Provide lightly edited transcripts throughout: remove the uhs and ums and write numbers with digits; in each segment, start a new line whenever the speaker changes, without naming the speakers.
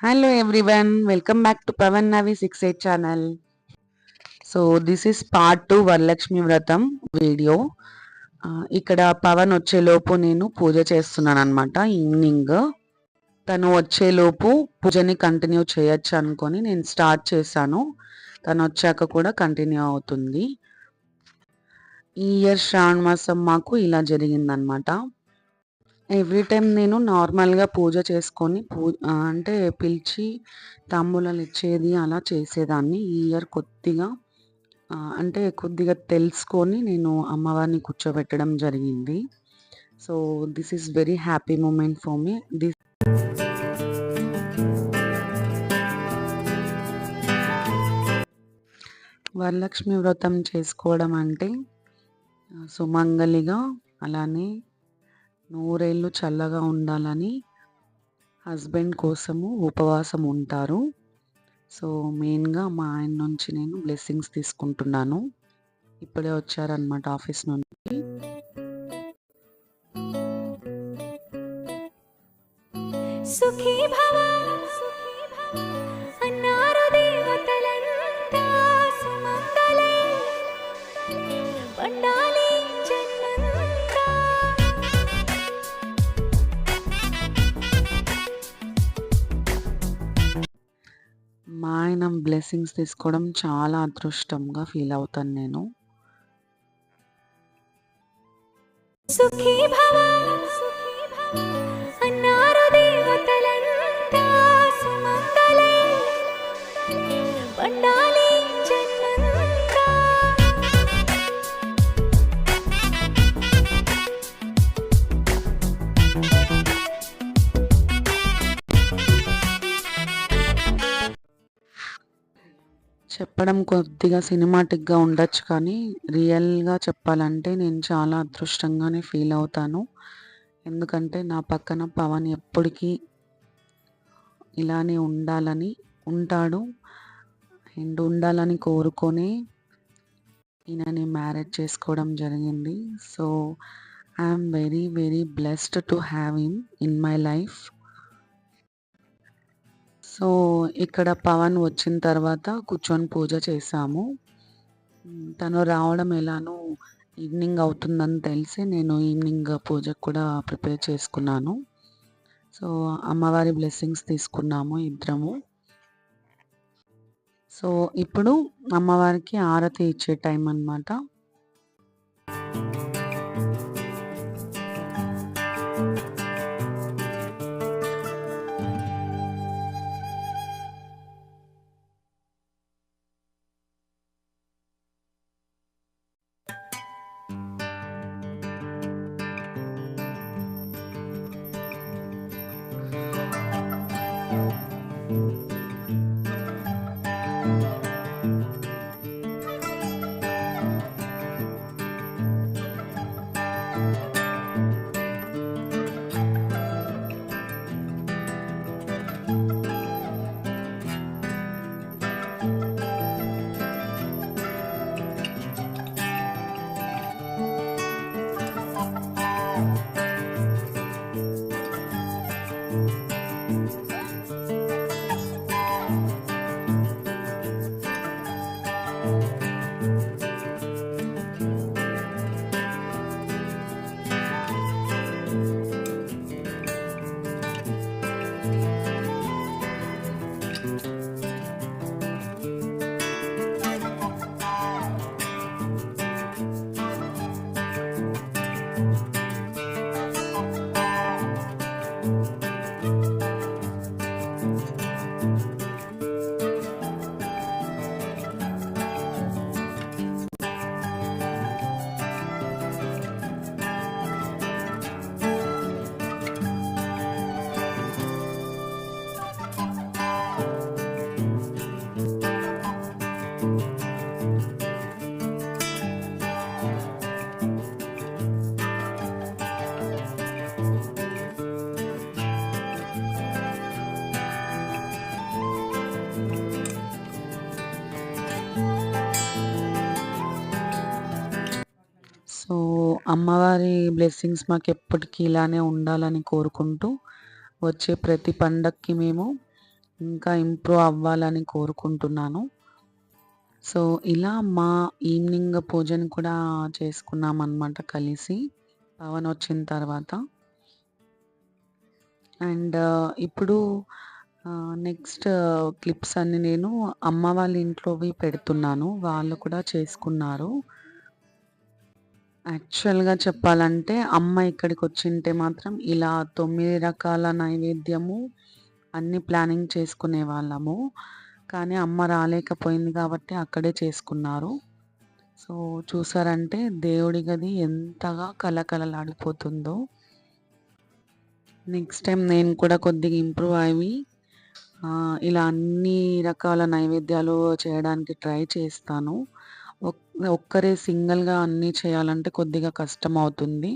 Hello everyone, welcome back to Pavan Navi 68 channel. So this is part 2 Varalakshmi వ్రతం video. ఇక్కడ పవన్ వచ్చేలోపు నేను పూజ చేస్తున్నాను అనమాట. ఈవినింగ్ తను వచ్చేలోపు పూజని కంటిన్యూ చేయొచ్చు అనుకొని నేను స్టార్ట్ చేశాను. తను వచ్చాక కూడా కంటిన్యూ అవుతుంది. ఈ ఇయర్ శ్రావణ మాసం మాకు ఇలా జరిగిందనమాట. ఎవ్రీ టైం నేను నార్మల్గా పూజ చేసుకొని అంటే పిలిచి తాంబూలాలు ఇచ్చేది అలా చేసేదాన్ని. ఈ ఇయర్ కొద్దిగా తెలుసుకొని నేను అమ్మవారిని కూర్చోబెట్టడం జరిగింది. So this is very happy moment for me. Varalakshmi Vratam చేసుకోవడం అంటే సుమంగలిగా, అలానే నూరేళ్ళు చల్లగా ఉండాలని హస్బెండ్ కోసము ఉపవాసం ఉంటారు. సో మెయిన్గా మా ఆయన నుంచి నేను బ్లెస్సింగ్స్ తీసుకుంటున్నాను. ఇప్పుడే వచ్చారనమాట ఆఫీస్ నుంచి. సుఖీ భవ అన్నారు దేవతలంతా సుమంగళే పండాలి జన్మంతా. మా ఆయన బ్లెస్సింగ్స్ తీసుకోవడం చాలా అదృష్టంగా ఫీల్ అవుతాను నేను. సుఖీ భవ అన్నారు దేవతలంతా సుమంగళే పండాలి జన్మంతా. చెప్పడం కొద్దిగా సినిమాటిక్గా ఉండొచ్చు, కానీ రియల్గా చెప్పాలంటే నేను చాలా అదృష్టంగానే ఫీల్ అవుతాను. ఎందుకంటే నా పక్కన పవన్ ఎప్పటికీ ఇలానే ఉంటాడు అండ్ ఉండాలని కోరుకొని ఈయనని మ్యారేజ్ చేసుకోవడం జరిగింది. So I'm very very blessed to have him in my life. So ఇక్కడ పవన్ వచ్చిన తర్వాత కూర్చొని పూజ చేశాము. తను రావడం ఎలానో ఈవినింగ్ అవుతుందని తెలిసి నేను ఈవినింగ్ పూజకు కూడా ప్రిపేర్ చేసుకున్నాను. సో అమ్మవారి బ్లెస్సింగ్స్ తీసుకున్నాము ఇద్దరము. సో ఇప్పుడు అమ్మవారికి ఆరతి ఇచ్చే టైం అన్నమాట. సో అమ్మవారి బ్లెస్సింగ్స్ మాకు ఎప్పటికీ ఇలానే ఉండాలని కోరుకుంటూ వచ్చే ప్రతి పండక్కి మేము ఇంకా ఇంప్రూవ్ అవ్వాలని కోరుకుంటున్నాను. సో, ఇలా మా ఈవినింగ్ పూజను కూడా చేసుకున్నామనమాట కలిసి పవనొచ్చిన తర్వాత. అండ్ ఇప్పుడు నెక్స్ట్ క్లిప్స్ అన్నీ నేను అమ్మ వాళ్ళ ఇంట్లోవి పెడుతున్నాను. వాళ్ళు కూడా చేసుకున్నారు. యాక్చువల్‌గా చెప్పాలంటే అమ్మ ఇక్కడికొచ్చింటే మాత్రం ఇలా 9 రకాల నైవేద్యము అన్నీ ప్లానింగ్ చేసుకునేవాళ్ళము. కానీ అమ్మ రాలేకపోయింది కాబట్టి అక్కడే చేసుకున్నారు. సో, చూసారంటే దేవుడి గది ఎంతగా కళకళలాడిపోతుందో. నెక్స్ట్ టైమ్ నేను కూడా కొద్దిగా ఇంప్రూవ్ అయ్యి ఇలా అన్ని రకాల నైవేద్యాలు చేయడానికి ట్రై చేస్తాను. ఒక్ ఒక్కరే సింగిల్‌గా అన్నీ చేయాలంటే కొద్దిగా కష్టమవుతుంది.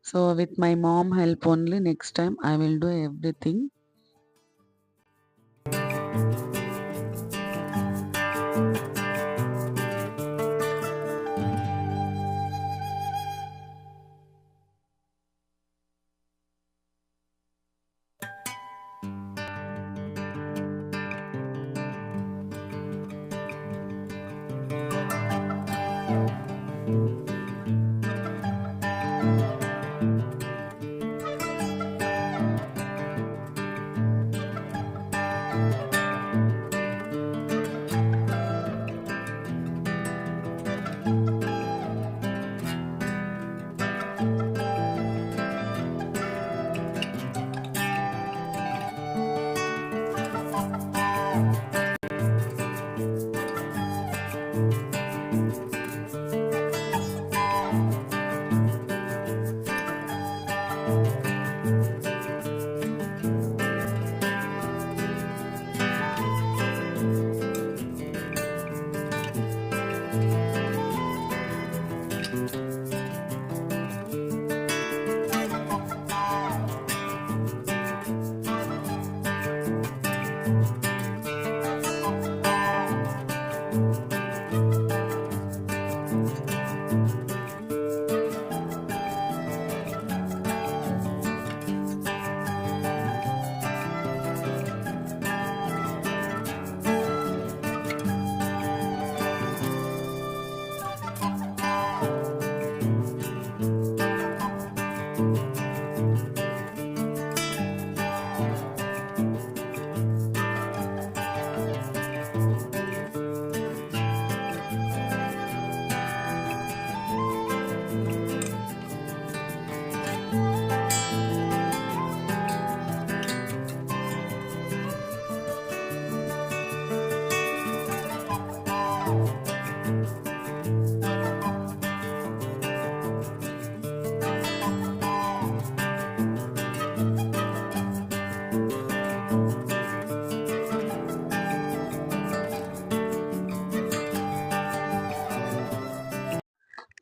So, with my mom help only next time I will do everything.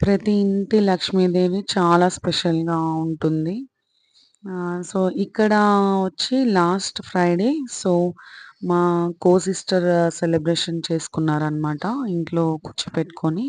ప్రతి ఇంటి లక్ష్మీదేవి చాలా స్పెషల్‌గా ఉంటుంది. సో, ఇక్కడ వచ్చి లాస్ట్ ఫ్రైడే సో, మా సిస్టర్ సెలబ్రేషన్ చేసుకున్నారనమాట ఇంట్లో కూర్చోపెట్టుకొని.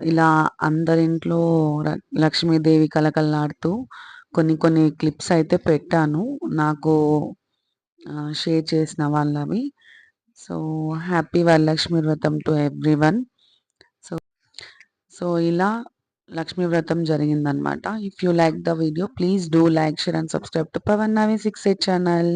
ఇలా అందరింట్లో లక్ష్మీదేవి కళకళలాడుతూ కొన్ని కొన్ని క్లిప్స్ అయితే పెట్టాను. నాకు షేర్ చేసిన వాళ్ళవి. సో, హ్యాపీ వరలక్ష్మి వ్రతం టు ఎవ్రీవన్. సో సో, ఇలా లక్ష్మీ వ్రతం జరిగిందనమాట. If you like the video please do like, share and subscribe to Pavan Navi 68 channel.